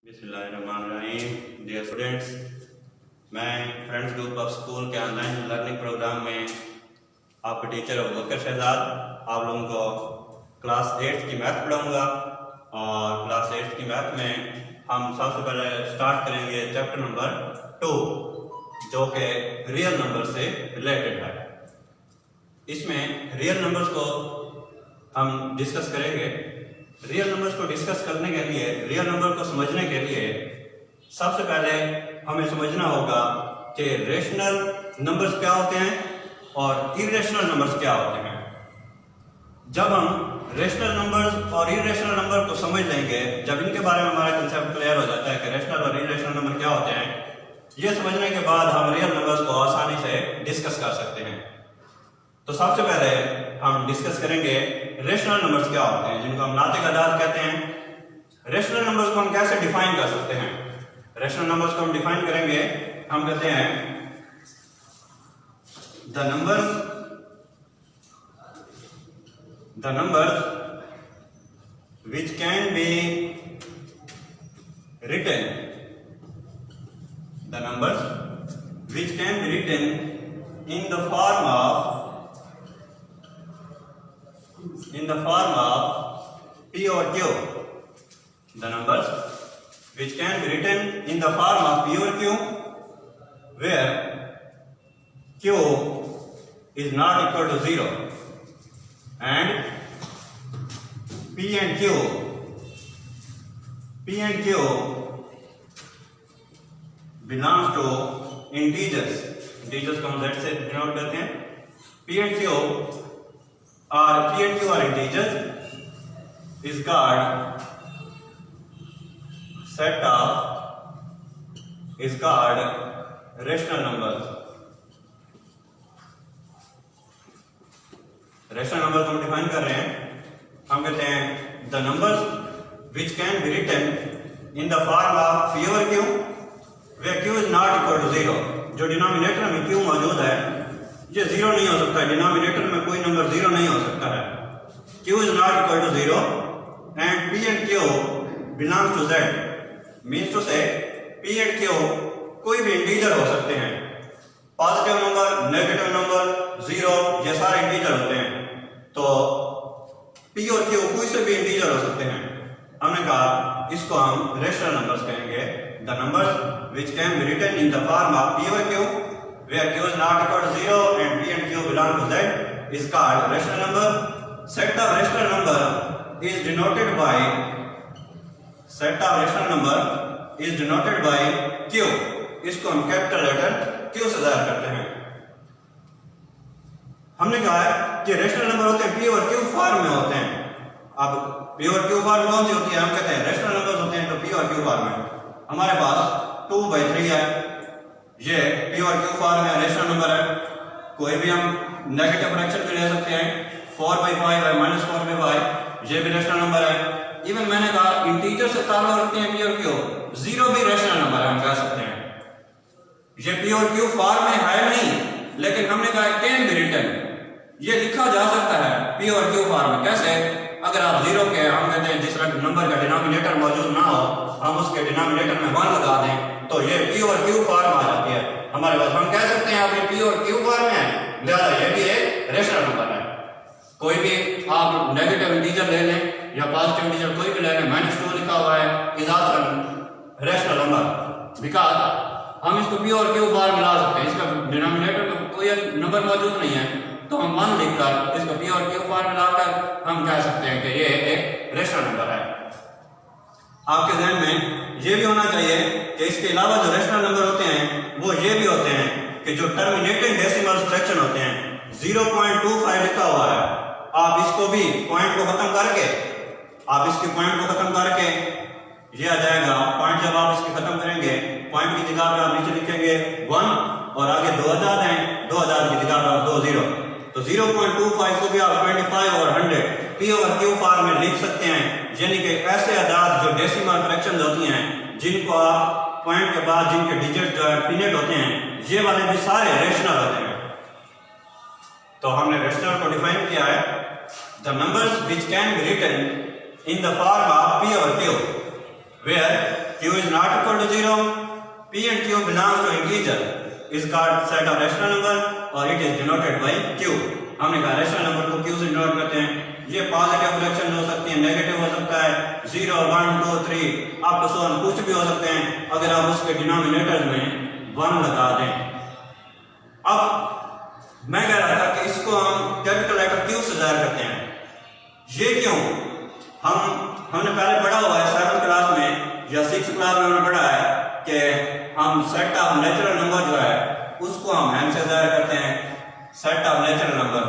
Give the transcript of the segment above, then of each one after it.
बिस्मिल्लाहिर्रहमानिर्रहीम। Dear students, मैं friends group of school के ऑनलाइन लर्निंग प्रोग्राम में आपका टीचर अबूबकर शहजाद आप लोगों को क्लास 8 की मैथ पढ़ाऊंगा। और क्लास 8 की मैथ में हम सबसे पहले स्टार्ट करेंगे चैप्टर नंबर 2 जो कि रियल नंबर से रिलेटेड है। इसमें रियल नंबर्स को हम डिस्कस करेंगे। रियल नंबर्स को डिस्कस करने के लिए, रियल नंबर को समझने के लिए सबसे पहले हमें समझना होगा कि रेशनल नंबर्स क्या होते हैं और इरेशनल नंबर्स क्या होते हैं। जब हम रेशनल नंबर्स और इरेशनल नंबर को समझ लेंगे, जब इनके बारे में हमारा कंसेप्ट क्लियर हो जाता है कि रेशनल और इरेशनल नंबर क्या होते हैं, ये समझने के बाद हम रियल नंबर्स को आसानी से डिस्कस कर सकते हैं। तो सबसे पहले हम डिस्कस करेंगे रेशनल नंबर्स क्या होते हैं, जिनको हम नातिक अदाद कहते हैं। रेशनल नंबर्स को हम कैसे डिफाइन कर सकते हैं? रेशनल नंबर्स को हम डिफाइन करेंगे, हम कहते हैं the numbers which can be written, the numbers which can be written in the form of P or Q. The numbers which can be written in the form of P or Q, where Q is not equal to 0 and P and Q belongs to integers। Integers को हम Z से denote करते हैं। P and Q are integers is called rational numbers। Rational number को हम define कर रहे हैं, हम कहते हैं the numbers which can be written in the form of P और Q where Q is not equal to 0। जो डिनोमिनेटर में Q मौजूद है ये 0 नहीं हो सकता है, डिनोमिनेटर में कोई नंबर 0 नहीं हो सकता है। Q is not equal to 0 and P and Q belongs to Z, means to say P and Q कोई भी इंटीजर हो सकते हैं। पॉजिटिव नंबर, नेगेटिव नंबर, 0 ये सारे इंटीजर होते हैं। तो P और Q कोई से भी इंटीजर हो सकते हैं। हमने कहा इसको हम रेशनल नंबर्स कहेंगे। The numbers which can be written in the form of P और Q where Q is not equal to 0 and P and Q belong to Z is called rational number। Set of rational number is denoted by Q। इसको हम capital letter Q से जाहिर करते हैं। हमने कहा है कि रेशनल नंबर होते हैं P और Q फॉर्म में होते हैं। अब P और Q फॉर्म कौन सी होती है? हम कहते हैं रेशनल नंबर्स होते हैं तो P और Q फॉर्म में। हमारे पास 2/3 है, ये P और Q फॉर्म में रेशनल नंबर है। कोई भी हम नेगेटिव फ्रैक्शन भी ले सकते हैं, 4/5 है, -4/5, ये भी रेशनल नंबर है। इवन मैंने कहा इंटीजर से ताल्लुक रखते हैं P और Q, 0 भी रेशनल नंबर है, हम कह सकते हैं। ये P और Q फॉर्म में है नहीं, लेकिन हमने कहा कैन बी रिटन, ये लिखा जा सकता है P और Q फॉर्म में। कैसे? अगर आप 0 के, हम कहते हैं जिस नंबर का डिनोमिनेटर मौजूद ना हो, हम उसके डिनोमिनेटर में 1 लगा दें तो ये P और Q फॉर्म आ जाती है हमारे पास। हम कह सकते हैं आप ये P और Q फॉर्म में है, लिहाजा ये भी एक रेशनल नंबर है। कोई भी आप नेगेटिव इंटीजर ले लें या पॉजिटिव इंटीजर कोई भी ले लें, -2 लिखा हुआ है, is also rational number because हम इसको P और Q फॉर्म में ला सकते हैं। इसका डिनोमिनेटर में कोई नंबर मौजूद नहीं है तो हम 1 लिखकर इसको P और Q फॉर्म में लाकर हम कह सकते हैं कि ये एक रेशनल नंबर है। आपके ध्यान में ये भी होना चाहिए कि इसके अलावा जो रेशनल नंबर होते हैं वो ये भी होते हैं कि जो टर्मिनेटिंग डेसिमल फ्रैक्शन होते हैं, 0.25 लिखा हुआ है, आप इसको भी पॉइंट को खत्म करके, आप इसके पॉइंट को खत्म करके ये आ जाएगा पॉइंट। जब आप इसके खत्म करेंगे, पॉइंट की जगह पे आप नीचे लिखेंगे 1 और आगे 2000 है, 2000 की जगह पे आप 20। तो 0.25 को भी आप 25 और 100 P और Q फॉर्म में लिख सकते हैं। यानी कि ऐसे अदाद जो डेसिमल फ्रैक्शंस होती हैं, जिनको आप पॉइंट के बाद जिनके डिजिट जो है फिनिट होते हैं, ये वाले भी सारे रेशनल होते हैं। तो हमने रेशनल को डिफाइन किया है, the numbers which can be written in the form of P or Q, where q is not equal to 0, p and q belongs to integer is called set of rational number और it is denoted by q। हमने कहा rational number को q से denote करते हैं। ये positive fraction हो सकती है, नेगेटिव हो सकता है, 0 1 2 3 अप टू सो ऑन कुछ भी हो सकते हैं, अगर आप उसके डिनोमिनेटर में 1 लगा दें। अब मैं कह रहा था कि इसको हम कैपिटल लेटर q से जाहिर करते हैं। ये क्यों? हमने पहले पढ़ा हुआ है 7th क्लास में या 6th क्लास में हमने पढ़ा है कि हम सेट ऑफ नेचुरल नंबर जो है उसको हम n से जाहिर करते हैं। सेट ऑफ नेचुरल नंबर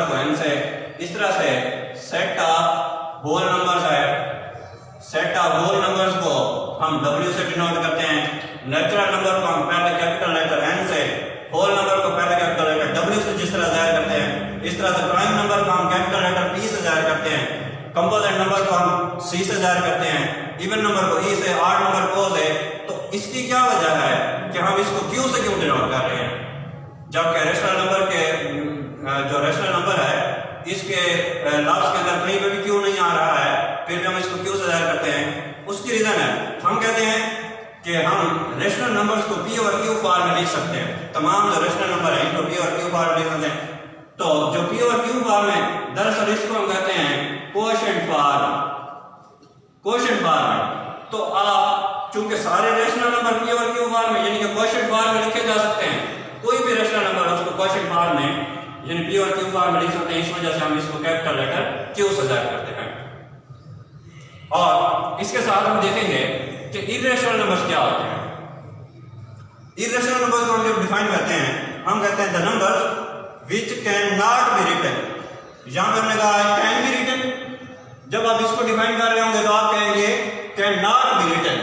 को n से, इस तरह से सेट ऑफ होल नंबर्स है, सेट ऑफ होल नंबर्स को हम w से डिनोट करते हैं। नेचुरल नंबर को हम पहले कैपिटल लेटर n से, होल नंबर को पहले कैपिटल लेटर w से जिस तरह जाहिर करते हैं, इस तरह से प्राइम नंबर को हम कैपिटल लेटर p से जाहिर करते हैं, कंपोजिट नंबर को हम c से जाहिर करते हैं, इवन नंबर को e से, ऑड नंबर को o से। तो इसकी क्या वजह है कि हम इसको q से क्यों डिनोट कर रहे हैं, जबकि रैशनल नंबर के जो रैशनल नंबर है इसके लास्ट के अंदर कहीं पे भी q नहीं आ रहा है, फिर भी हम इसको q से जाहिर करते हैं। उसकी रीजन है, हम कहते हैं कि हम रैशनल नंबर्स को p और q फॉर्म में लिख सकते हैं। तमाम जो रैशनल नंबर है इनको p और q फॉर्म में लिख सकते हैं। तो जो p और q फॉर्म है, दरअसल इसको हम कहते हैं कोएफिशिएंट फॉर्म। कोएफिशिएंट फॉर्म है तो आप चूंकि सारे रैशनल नंबर p और q फॉर्म में यानी कि कोएफिशिएंट फॉर्म में लिखे जा सकते हैं, कोई भी रैशनल नंबर उसको कोएफिशिएंट फॉर्म में यानी p और q फॉर्म में लिख सकते हैं। इस वजह से हम इसको कैपिटल लेटर q से जाहिर करते हैं। और इसके साथ हम देखेंगे कि इर्रेशनल नंबर्स क्या होते हैं। इर्रेशनल नंबर्स को हम जब डिफाइन करते हैं, हम कहते हैं the numbers which can not be written. यहां पे हमने कहा कैन बी रिटन। जब आप इसको डिफाइन कर रहे होंगे तो आप कहेंगे कैन नॉट बी रिटन।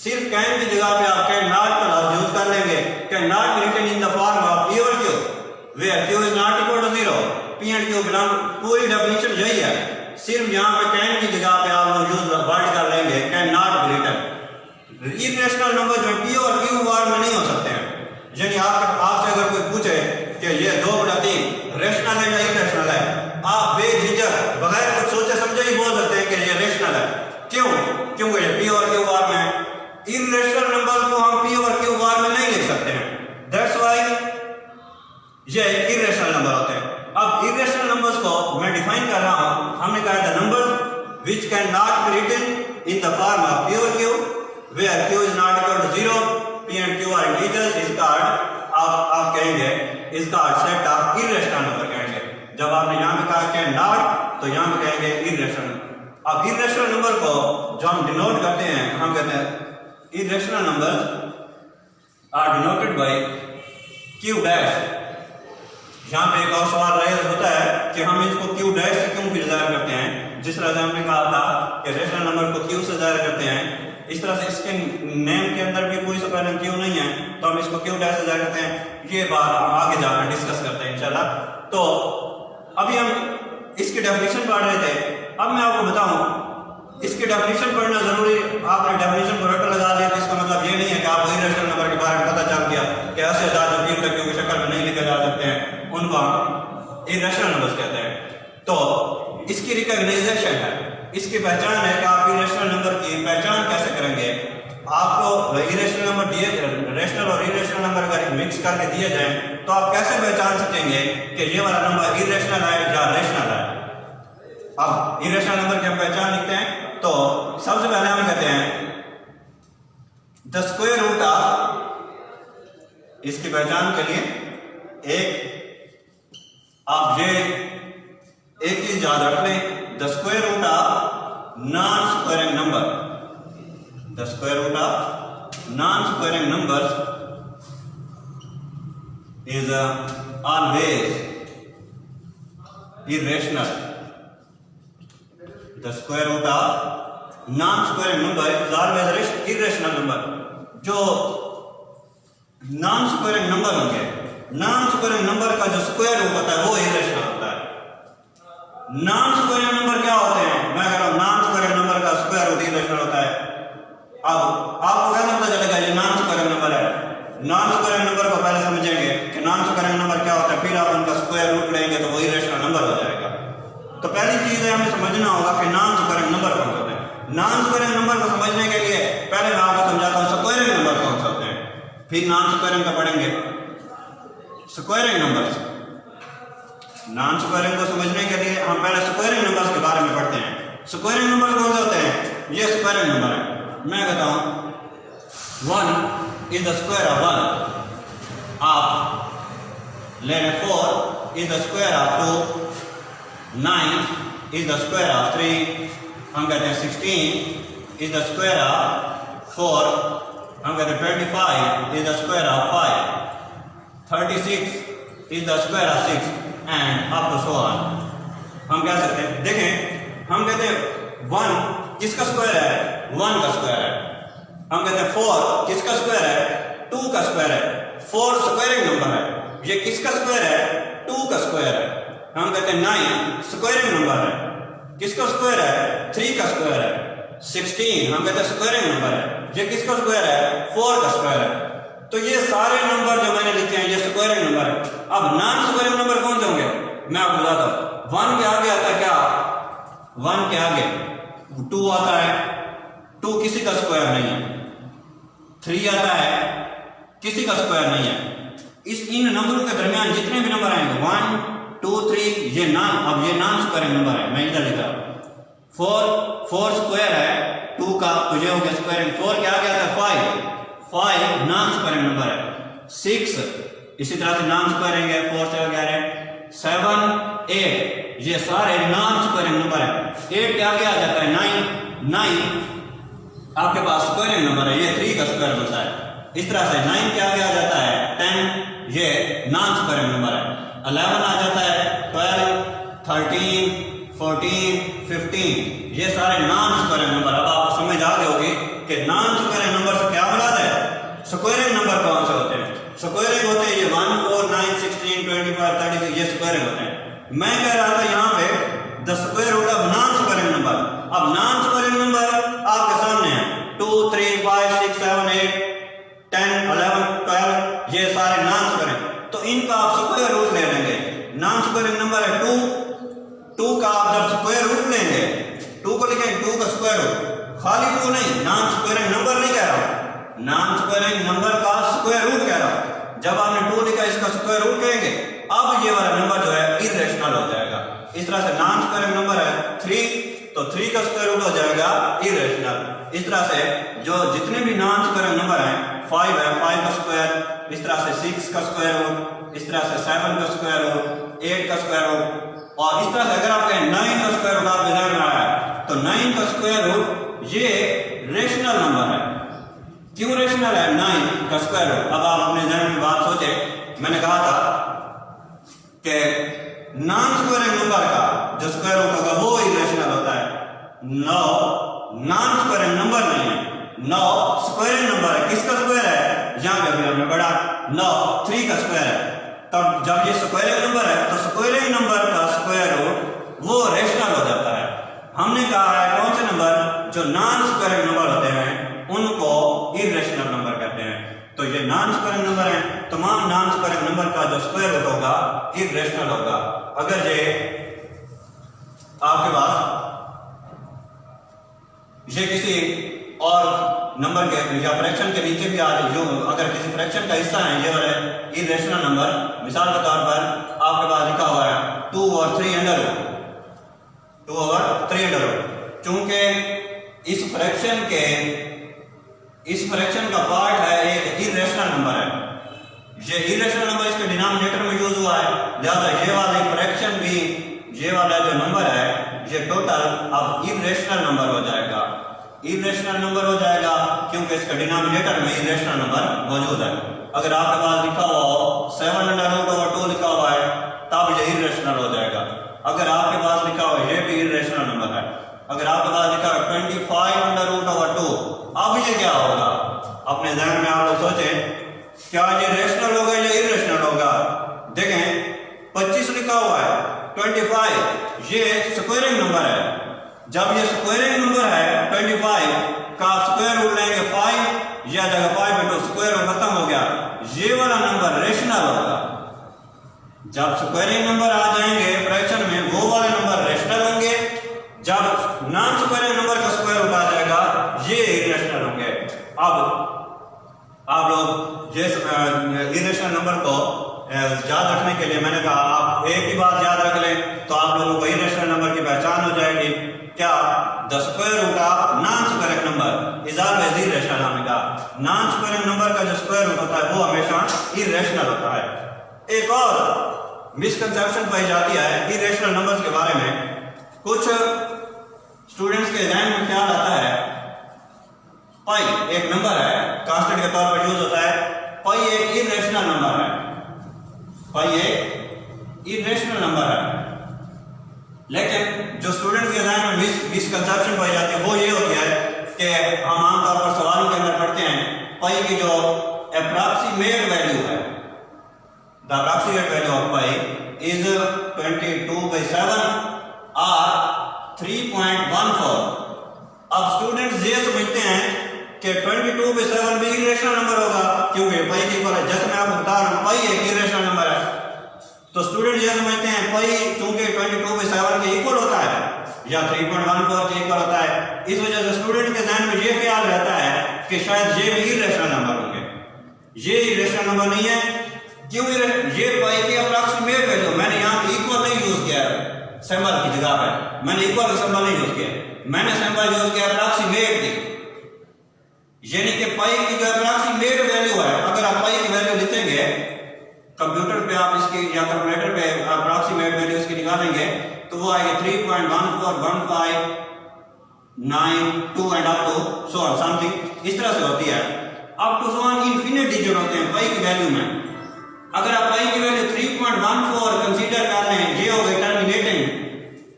सिर्फ कैन की जगह पे आप कैन नॉट का लफ्ज यूज कर लेंगे। Can not be written in the form of p और q where q is not equal to 0, p and q belong. पूरी डेफिनेशन यही है, सिर्फ यहां पे कैन की जगह पे आप लोग यूज वर्ड कर लेंगे can not be written. Irrational number जो p और q फॉर्म में नहीं हो सकते हैं। यानी आपसे अगर कोई पूछे कि ये 2/3 रैशनल है या इर्रेशनल है, आप बेझिझक बगैर कुछ सोचे समझे ही बोल सकते हैं कि ये रैशनल है। क्यों? क्योंकि ये p और q फॉर्म है। इर्रेशनल नंबर को हम p और q फॉर्म में नहीं लिख सकते हैं, दैट्स व्हाई ये इर्रेशनल नंबर होते हैं। अब इर्रेशनल नंबर्स को मैं डिफाइन कर रहा हूं। हमने कहा the number which can not be written in the form of p और q where q is not equal to 0, p and q are integers is called, आप कहेंगे इसका सेट ऑफ इर्रेशनल नंबर कहेंगे। जब आपने यहां पे कहा कैन नॉट तो यहां पे कहेंगे इर्रेशनल। अब इर्रेशनल नंबर को जो हम डिनोट करते हैं, हम कहते हैं irrational numbers are denoted by q dash. यहाँ पे एक और सवाल रेज होता है कि हम इसको q डैश से क्यों फिर जाहिर करते हैं। जिस तरह से हमने कहा था कि रैशनल नंबर को q से जाहिर करते हैं, इस तरह से इसके नेम के अंदर भी कोई सप्लाइनर q नहीं है तो हम इसको q डैश से जाहिर करते हैं। ये बात हम आगे जाकर डिस्कस करते हैं इंशाल्लाह। तो अभी हम इसकी डेफिनेशन पढ़ रहे थे। अब मैं आपको बताऊं इसकी डेफिनेशन पढ़ना जरूरी। आपने डेफिनेशन को रट लगा दिया तो इसका मतलब ये नहीं है कि आपको इर्रेशनल नंबर के बारे में पता चल गया कि ऐसे जो p और q की शक्ल में नहीं लिखे जा सकते हैं, उनको हम इर्रेशनल नंबर्स कहते हैं। तो इसकी रिकॉग्नाइजेशन है, इसकी पहचान है कि आप इर्रेशनल नंबर की पहचान कैसे करेंगे। आपको इर्रेशनल नंबर दिए, रैशनल और इर्रेशनल नंबर अगर मिक्स करके दिए जाए तो आप कैसे पहचान सकेंगे कि ये वाला नंबर इर्रेशनल है या रैशनल है। अब इर्रेशनल नंबर की हम पहचान लिखते हैं तो सबसे पहले हम कहते हैं द स्क्वायर रूट ऑफ, इसकी पहचान के लिए आप ये एक चीज याद रख लें, the square root of non squaring number, the square root of non squaring numbers is always irrational. The square root of non-squaring number is always irrational number. जो नॉन स्क्वायरिंग नंबर होंगे, नॉन स्क्वायरिंग नंबर का जो square root होता है वो irrational होता है। Non squaring number क्या होते हैं? मैं कह रहा हूं नॉन स्क्वायरिंग नंबर का स्क्वायर रूट इर्रेशनल होता है। अब आपको कैसे पता चलेगा ये नॉन स्क्वायरिंग नंबर है? नॉन स्क्वायरिंग नंबर को पहले समझेंगे कि नॉन स्क्वायरिंग नंबर क्या होता है, फिर आप उनका स्क्वायर रूट लेंगे तो वो इर्रेशनल नंबर हो जाएगा। तो पहली चीज है हमें समझना होगा कि नॉन स्क्वायरिंग नंबर कौन होते हैं। नॉन स्क्वायरिंग नंबर को समझने के लिए पहले मैं आपको समझाता हूँ स्क्वायरिंग नंबर कौन से होते हैं, फिर नॉन स्क्वायरिंग का पढ़ेंगे। स्क्वायरिंग नंबर्स, नॉन स्क्वायरिंग को समझने के लिए हम पहले स्क्वायरिंग नंबर्स के बारे में पढ़ते हैं। स्क्वायरिंग नंबर कौन से होते हैं? ये स्क्वायरिंग नंबर है। मैं कहता हूँ 1 is the square of 1, आप ले लें 4 is the square of 2, 9 is the square of 3, हम कहते हैं 16 is the square of 4, हम कहते हैं 25 is the square of 5, 36 is the square of 6 and up to so on। हम कह सकते हैं, देखें हम कहते हैं 1 किसका स्क्वायर है? 1 का स्क्वायर है। हम कहते हैं 4 किसका स्क्वायर है? 2 का स्क्वायर है। 4 स्क्वायरिंग नंबर है। ये किसका स्क्वायर है? 2 का स्क्वायर है। हम कहते हैं 9 स्क्वायरिंग नंबर है। किसका स्क्वायर है? 3 का स्क्वायर है। 16 हम कहते हैं स्क्वायरिंग नंबर है। ये किसका स्क्वायर है? 4 का स्क्वायर है। तो ये सारे नंबर जो मैंने लिखे हैं ये स्क्वायरिंग नंबर है। अब नॉन स्क्वायरिंग नंबर कौन से होंगे? मैं आपको बताता हूँ। 1 के आगे आता है क्या? 1 के आगे 2 आता है, 2 किसी का स्क्वायर नहीं है। 3 आता है, किसी का स्क्वायर नहीं है। इन नंबरों के दरमियान जितने भी नंबर आएंगे 1 2 3 ये नॉन स्क्वायरिंग नंबर है। मैं इधर लिख रहा हूं 4 स्क्वायर है 2 का, तो ये हो गया स्क्वायरिंग। 4 के आगे आता है 5 नॉन स्क्वायरिंग नंबर है। 6 इसी तरह से नॉन स्क्वायरिंग है। 4 से आगे आ रहे हैं 7 8 ये सारे नॉन स्क्वायरिंग नंबर है। 8 के आगे आ जाता है 9 आपके पास स्क्वायरिंग नंबर है, ये 3 का स्क्वायर बनता है। इस तरह से 9 के आगे आ जाता है 10 ये नॉन स्क्वायरिंग नंबर है। 11 आ जाता है 12 13 14 15 ये सारे नॉन स्क्वायरिंग नंबर। अब आपको समझ आ गई होगी कि नॉन स्क्वायरिंग नंबर से क्या मुराद है। स्क्वायरिंग नंबर कौन से होते हैं? स्क्वायरिंग होते हैं ये 1 4 9 16 25 36 ये स्क्वायरिंग होते हैं। मैं कह रहा था यहाँ पे the square root of non squaring number. अब नॉन स्क्वायरिंग नंबर आपके सामने है 2 3 5 6 7 8 10 11 12 ये सारे नॉन स्क्वायरिंग। तो इनका आप स्क्वायर रूट ले लेंगे। नॉन स्क्वायरिंग नंबर है 2 का आप जब स्क्वायर रूट लेंगे 2 को लिखेंगे 2 का स्क्वायर रूट, खाली 2 नहीं, नॉन स्क्वायरिंग नंबर नहीं कह रहा हूं, नॉन स्क्वायरिंग नंबर का स्क्वायर रूट कह रहा हूं। जब आपने 2 लिखा इसका स्क्वायर रूट लेंगे, अब ये वाला नंबर जो है इरेशनल हो जाएगा। इस तरह से नॉन स्क्वायरिंग नंबर है 3 तो 3 का स्क्वायर रूट हो जाएगा इरेशनल। इस तरह से जो जितने भी नॉन स्क्वायरिंग नंबर हैं 5 है 5 का स्क्वायर, इस तरह से 6 का स्क्वायर रूट, इस तरह से 7 का स्क्वायर रूट, 8 का स्क्वायर रूट, और इस तरह से अगर आप कहें 9 का स्क्वायर रूट आपके ध्यान में आया है तो 9 का स्क्वायर रूट ये रेशनल नंबर है। क्यों रेशनल है 9 का स्क्वायर रूट? अब आप अपने ध्यान में बात सोचे, मैंने कहा था कि नॉन स्क्वायरिंग नंबर का जो स्क्वायर रूट होगा वो इरेशनल होता है। 9 नॉन स्क्वायरिंग नंबर नहीं है, 9 स्क्वायरिंग नंबर है। किसका स्क्वायर है? यहां पे अभी हमने पढ़ा 9 3 का स्क्वायर है। तब जब ये स्क्वायरिंग नंबर है तो स्क्वायरिंग नंबर का स्क्वायर रूट वो रेशनल हो जाता है। हमने कहा है कौन से नंबर जो नॉन स्क्वायरिंग नंबर होते हैं उनको इरेशनल नंबर कहते हैं। तो ये नॉन स्क्वायरिंग नंबर है, तमाम नॉन स्क्वायरिंग नंबर का जो स्क्वायर रूट होगा इरेशनल होगा। अगर ये आपके पास ये किसी और नंबर के या फ्रैक्शन के नीचे भी आ जो अगर किसी फ्रैक्शन का हिस्सा है ये वाला इरेशनल नंबर, मिसाल के तौर पर आपके पास लिखा हुआ है 2/3 अंडर रूट, 2/3 अंडर रूट। चूंकि इस फ्रैक्शन का पार्ट है एक इरेशनल नंबर है, ये इरेशनल नंबर इसके डिनोमिनेटर में यूज हुआ है, लिहाजा ये वाला फ्रैक्शन भी ये वाला जो नंबर है ये टोटल अब इरेशनल नंबर हो जाएगा। इरेशनल नंबर हो जाएगा क्योंकि इसका डिनोमिनेटर में इरेशनल नंबर मौजूद है। अगर आपके पास लिखा हुआ हो 7/√2 लिखा हुआ है तब ये इरेशनल हो जाएगा। अगर आपके पास लिखा हुआ ये भी इरेशनल नंबर है। अगर आपके पास लिखा है 25/√2 अब ये क्या होगा? अपने ध्यान में आप लोग सोचें क्या ये रेशनल होगा या इरेशनल होगा? देखें 25 लिखा हुआ है, 25 ये स्क्वायरिंग नंबर है। जब ये स्क्वायरिंग नंबर है 25 का स्क्वायर रूट लेंगे 5 या जगह 5 में तो स्क्वायर रूट खत्म हो गया, ये वाला नंबर रेशनल होगा। जब स्क्वायरिंग नंबर आ जाएंगे फ्रैक्शन में वो वाले नंबर रेशनल होंगे। जब नॉन स्क्वायरिंग नंबर का स्क्वायर रूट आ अब आप लोग जिस इरेशनल नंबर को याद रखने के लिए मैंने कहा आप एक ही बात याद रख लें तो आप लोगों को इरेशनल नंबर की पहचान हो जाएगी। क्या? The square root of non squaring number is always irrational. हमने कहा नॉन स्क्वायरिंग नंबर का जो स्क्वायर रूट होता है वो हमेशा इरेशनल होता है। एक और मिसकंसेप्शन पाई जाती है इरेशनल नंबर्स के बारे में। कुछ स्टूडेंट्स के ध्यान में ख्याल आता है पाई एक नंबर है, कांस्टेंट के तौर पर यूज होता है। पाई एक इरेशनल नंबर है, पाई एक इरेशनल नंबर है। लेकिन जो स्टूडेंट्स के ध्यान में मिसकंसेप्शन पाई जाती है वो ये होती है कि हम आमतौर पर सवालों के अंदर पढ़ते हैं पाई की जो अप्रॉक्सीमेट वैल्यू है, the approximate value of pi is 22/7 और 3.14। अब स्टूडेंट्स ये समझते हैं कि 22/7 भी इरेशनल नंबर होगा क्योंकि पाई के इक्वल है। जैसे मैं आपको बता रहा हूं पाई एक इरेशनल नंबर है तो स्टूडेंट ये समझते हैं पाई क्योंकि 22/7 के इक्वल होता है या 3.14 के इक्वल होता है। इस वजह से स्टूडेंट के ध्यान में ये ख्याल रहता है कि शायद ये भी इरेशनल नंबर होंगे। ये इरेशनल नंबर नहीं है। क्यों? ये पाई की अप्रॉक्सीमेट वैल्यू, मैंने यहाँ पे इक्वल नहीं यूज किया है सिंबल की जगह पर, मैंने इक्वल का सिंबल नहीं यूज किया, मैंने सिंबल यूज किया अप्रॉक्सीमेट की। यानी कि पाई की जो अप्रॉक्सीमेट वैल्यू है, अगर आप पाई की वैल्यू लिखेंगे कंप्यूटर पे आप इसकी या कैलकुलेटर पे अप्रॉक्सीमेट वैल्यू इसकी निकालेंगे तो वो आएगी 3.141592 and up to so on something इस तरह से होती है। Up to so on infinite digit होते हैं पाई की वैल्यू में। अगर आप पाई की वैल्यू 3.14 कंसीडर कर लें ये हो गई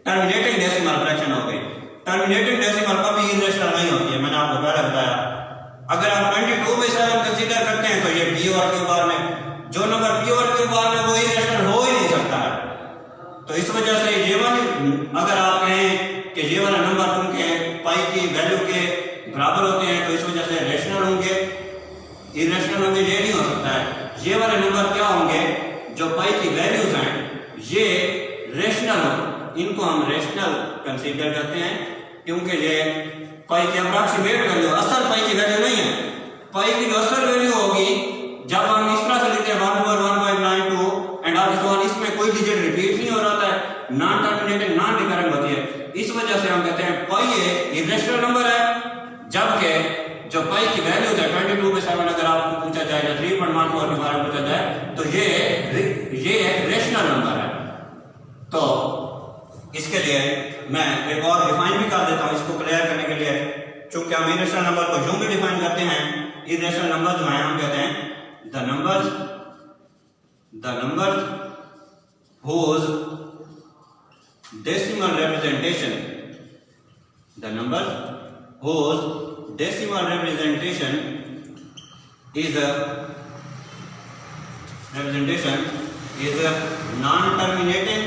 टर्मिनेटिंग डेसिमल फ्रैक्शन हो गई। टर्मिनेटिंग डेसिमल कभी इरेशनल नहीं होती है, मैंने आपको पहले बताया। अगर आप 22/7 कंसीडर करते हैं तो ये पी और क्यू बार में जो नंबर पी और क्यू बार में वो इरेशनल हो ही नहीं सकता है। तो इस वजह से ये वाली अगर आप कहें कि ये वाला नंबर उनके पाई की वैल्यू के बराबर होते हैं तो इस वजह से रेशनल होंगे, इरेशनल होंगे, ये नहीं हो सकता है। ये वाले नंबर क्या होंगे जो पाई की वैल्यूज हैं ये रेशनल हो, इनको हम रेशनल कंसीडर करते हैं क्योंकि ये पाई की अप्रॉक्सीमेट वैल्यू असल पाई की वैल्यू नहीं है। पाई की जो असल वैल्यू होगी जब हम इस तरह से लिखते हैं 1/1592 एंड ऑल सो ऑन, इसमें कोई डिजिट रिपीट नहीं हो रहा है, नॉन टर्मिनेटिंग नॉन रिकरेंट होती है। इस वजह से हम कहते हैं पाई एक इरेशनल नंबर है जबकि जो पाई की वैल्यूज है 22/7 अगर आपको पूछा जाए या 3.14 के बारे में पूछा जाए तो ये एक रेशनल नंबर है। तो इसके लिए मैं एक और डिफाइन भी कर देता हूं इसको क्लियर करने के लिए। चूंकि हम इरेशनल नंबर को यूं भी डिफाइन करते हैं, इरेशनल नंबर जो है हम कहते हैं the numbers whose decimal representation is non-terminating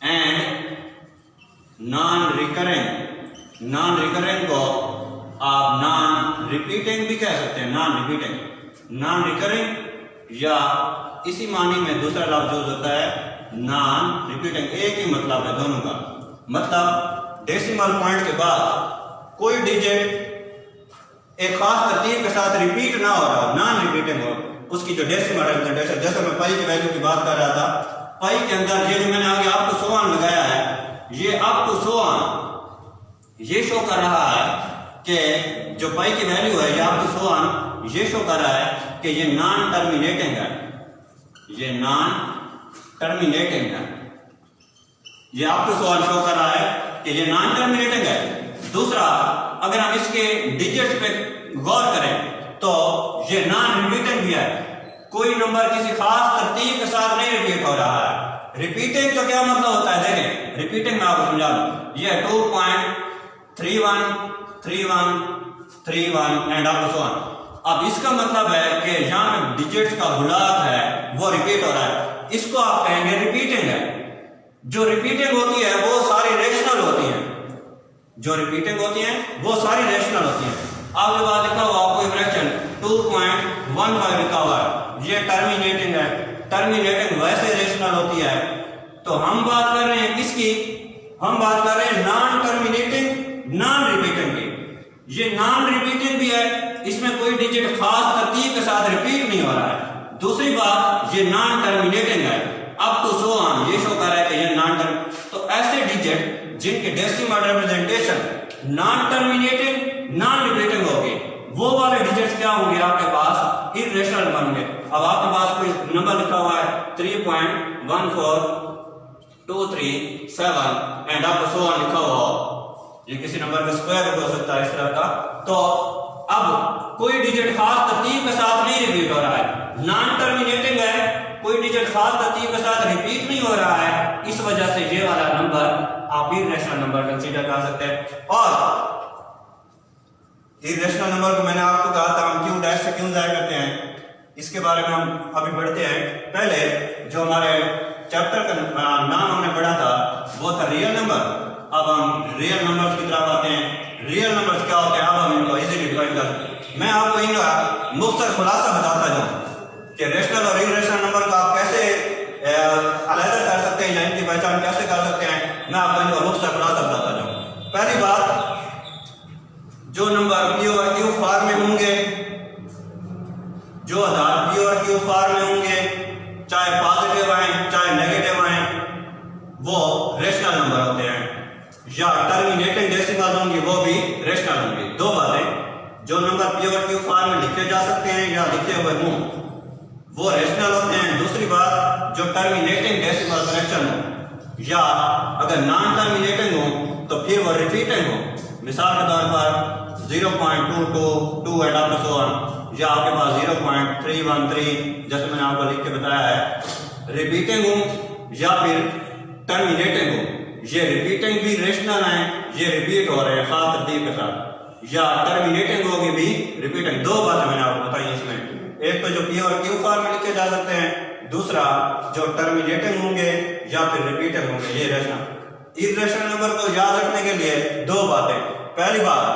and non-recurrent को आप नॉन रिपीटिंग भी कह सकते हैं। नॉन रिकरिंग या इसी मानी में दूसरा लफ्ज यूज होता है नॉन रिपीटिंग। एक ही मतलब है दोनों का। मतलब डेसिमल पॉइंट के बाद कोई डिजिट एक खास तरतीब के साथ रिपीट ना हो रहा हो, नॉन रिपीटिंग हो, उसकी जो डेसिमल रिप्रेजेंटेशन। जैसे मैं पाई की वैल्यू की बात कर रहा था, पाई के अंदर ये जो मैंने आगे अप टू सो ऑन लगाया है, ये अप टू सो ऑन ये शो कर रहा है कि जो पाई की वैल्यू है ये अप टू सो ऑन ये शो कर रहा है कि ये नॉन टर्मिनेटिंग है, ये नॉन टर्मिनेटिंग है। ये up to so on show कर रहा है कि ये नॉन टर्मिनेटिंग है। दूसरा, अगर हम इसके डिजिट्स पे गौर करें तो ये नॉन रिपीटिंग भी है। कोई नंबर किसी खास तरतीब के साथ नहीं रिपीट हो रहा है। रिपीटिंग तो क्या मतलब होता है, देखें रिपीटिंग मैं आपको समझा दूं। ये 2.31 31 31 and up to so on. अब इसका मतलब है कि यहाँ पे डिजिट्स का गुलाब है वो रिपीट हो रहा है, इसको आप कहेंगे रिपीटिंग है। जो रिपीटिंग होती है वो सारी रेशनल होती है, जो रिपीटिंग होती है वो सारी रेशनल होती है। आप जब लिखा हुआ कोई फ्रैक्शन 2.15 लिखा हुआ है, ये टर्मिनेटिंग है। टर्मिनेटिंग वैसे रेशनल होती है। तो हम बात कर रहे हैं किसकी, हम बात कर रहे हैं नॉन टर्मिनेटिंग नॉन रिपीटिंग की। ये नॉन रिपीटिंग भी है, इसमें कोई डिजिट खास तरतीब के साथ रिपीट नहीं हो रहा है। दूसरी बात, ये नॉन टर्मिनेटिंग है। अब तो सो ऑन ये शो कर रहा है कि ये नॉन टर्म, तो ऐसे डिजिट जिनके decimal representation non terminating non repeating होगी, वो वाले डिजिट्स क्या होंगे आपके पास, इर्रेशनल नंबर होंगे। अब आपके पास कोई नंबर लिखा हुआ है 3.14237 एंड आपको सो ऑन लिखा हुआ हो, ये किसी नंबर का स्क्वायर रूट हो सकता है इस तरह का, तो अब कोई डिजिट खास तरतीब के साथ नहीं रिपीट हो रहा है, नॉन टर्मिनेटिंग है, कोई डिजिट खास तरतीब के साथ रिपीट नहीं हो रहा है, इस वजह से ये वाला नंबर आप इर्रेशनल नंबर कंसीडर कर सकते हैं। और इर्रेशनल नंबर को मैंने आपको कहा था हम क्यों डैश से क्यों जाया करते हैं, इसके बारे में हम अभी बढ़ते हैं। पहले जो हमारे चैप्टर का नाम हमने पढ़ा था वो था रियल नंबर। अब हम रियल नंबर्स की तरफ आते हैं। रियल नंबर्स क्या होते हैं, अब हम इनको इजीली डिफाइन कर, मैं आपको इनका मुख्तसर खुलासा बताता जाऊं कि रेशनल और इर्रेशनल नंबर को आप कैसे अलग कर सकते हैं या इनकी पहचान कैसे कर सकते हैं, मैं आपको इनका मुख्तसर खुलासा बताता जाऊं। पहली बात, जो नंबर पी और क्यू फॉर्म में होंगे, जो आधार पी और क्यू फॉर्म में होंगे, चाहे पॉजिटिव आए चाहे नेगेटिव आए, वो रेशनल नंबर होते हैं। या टर्मिनेटिंग डेसिमल होंगी, वो भी रेशनल होंगी। दो बातें, जो नंबर पी और क्यू फॉर्म में लिखे जा सकते हैं या लिखे हुए हों, वो रेशनल होते हैं। दूसरी बात, जो टर्मिनेटिंग डेसिमल करेक्शन हो या अगर नॉन टर्मिनेटिंग हो तो फिर वो रिपीटिंग हो, मिसाल के तौर पर 0.222 and up to so on, या आपके पास 0.313 जैसे मैंने आपको लिख के बताया है, रिपीटिंग हो या फिर टर्मिनेटिंग हो। ये रिपीटिंग भी रेशनल है, ये रिपीट हो रहे हैं खास तरतीब के साथ, या टर्मिनेटिंग होगी भी रिपीटिंग। दो बातें मैंने आपको बताई इसमें, एक तो जो पी और क्यू फॉर्म में लिखे जा सकते हैं, दूसरा जो टर्मिनेटिंग होंगे या फिर रिपीटिंग होंगे, ये रेशनल। इर्रेशनल नंबर को याद रखने के लिए दो बातें, पहली बात,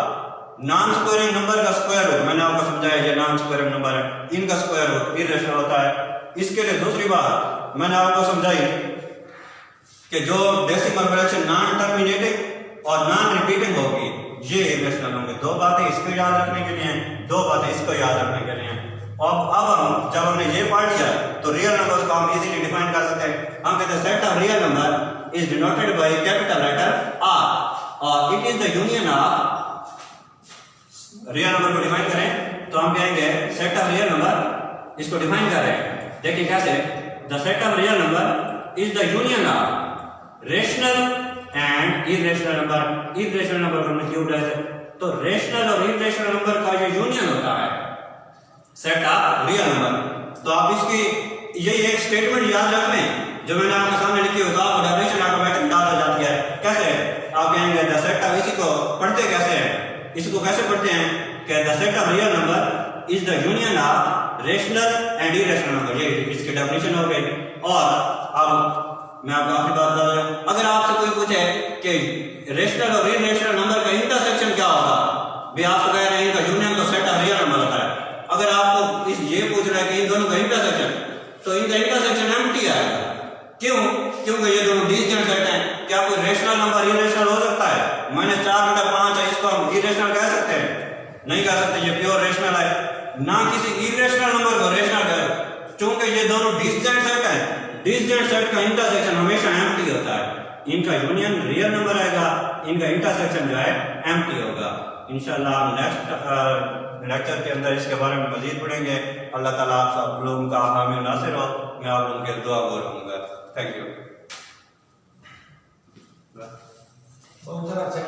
नॉन स्क्वायरिंग नंबर का स्क्वायर रूट, मैंने आपको समझाया ये नॉन स्क्वायरिंग नंबर है, इनका स्क्वायर रूट इर्रेशनल होता है। इसके लिए दूसरी बात मैंने आपको समझाई कि जो डेसिमल फ्रैक्शन नॉन टर्मिनेटिंग और नॉन रिपीटिंग होगी, ये इर्रेशनल होंगे। दो बातें इसको याद रखने के लिए, दो बातें इसको याद रखने के लिए। अब हम जब हमने ये पढ़ लिया तो रियल नंबर्स को हम इजीली डिफाइन कर सकते हैं। हम कहते हैं set of real number is denoted by capital letter R और it is the union of, real number को डिफाइन करें तो हम कहेंगे सेट ऑफ रियल नंबर, इसको डिफाइन कर रहे हैं, देखिए कैसे, the set of real number is the union of rational and irrational number. Irrational number को हमने क्यों उठाया, तो रेशनल और इर्रेशनल नंबर का जो यूनियन होता है सेट ऑफ रियल नंबर। तो आप इसकी यही एक स्टेटमेंट याद रख लें जो मैंने आपके सामने लिखी हो, तो आपको डेफिनेशन ऑटोमेटिक याद हो जाती है। कैसे आप कहेंगे द सेट ऑफ, इसी को पढ़ते कैसे हैं, इसको कैसे पढ़ते हैं कि the set of real number is the union of rational and irrational number, ये इसकी डेफिनेशन हो गई। और अब मैं आपको आखिरी बात बता दूं, अगर आपसे कोई पूछे कि रेशनल और इर्रेशनल नंबर का इंटरसेक्शन क्या होगा, भी आप कह रहे हैं इनका यूनियन तो सेट ऑफ रियल नंबर होता है। अगर आपको इस ये पूछ रहा है कि इन दोनों का इंटरसेक्शन, तो इनका इंटरसेक्शन एम्प्टी आएगा। क्यों? क्योंकि ये दोनों डिस्जॉइंट सेट हैं। क्या कोई रेशनल नंबर इर्रेशनल हो सकता है? -4/5 है, इसको हम इर्रेशनल कह सकते हैं? नहीं कह सकते, ये प्योर रेशनल है। ना किसी इर्रेशनल नंबर को रेशनल कह, क्योंकि ये दोनों डिस्जॉइंट सेट हैं। डिस्जॉइंट सेट का इंटरसेक्शन हमेशा एम्प्टी होता है। इनका यूनियन रियल नंबर आएगा, इनका इंटरसेक्शन जो है एम्प्टी होगा। इंशाल्लाह हम नेक्स्ट लेक्चर के अंदर इसके बारे में मजीद पढ़ेंगे। अल्लाह ताला आप सब लोगों का हामी नासिर हो, मैं आप लोगों के दुआ गो रहूँगा। Thank you. बहुत अच्छा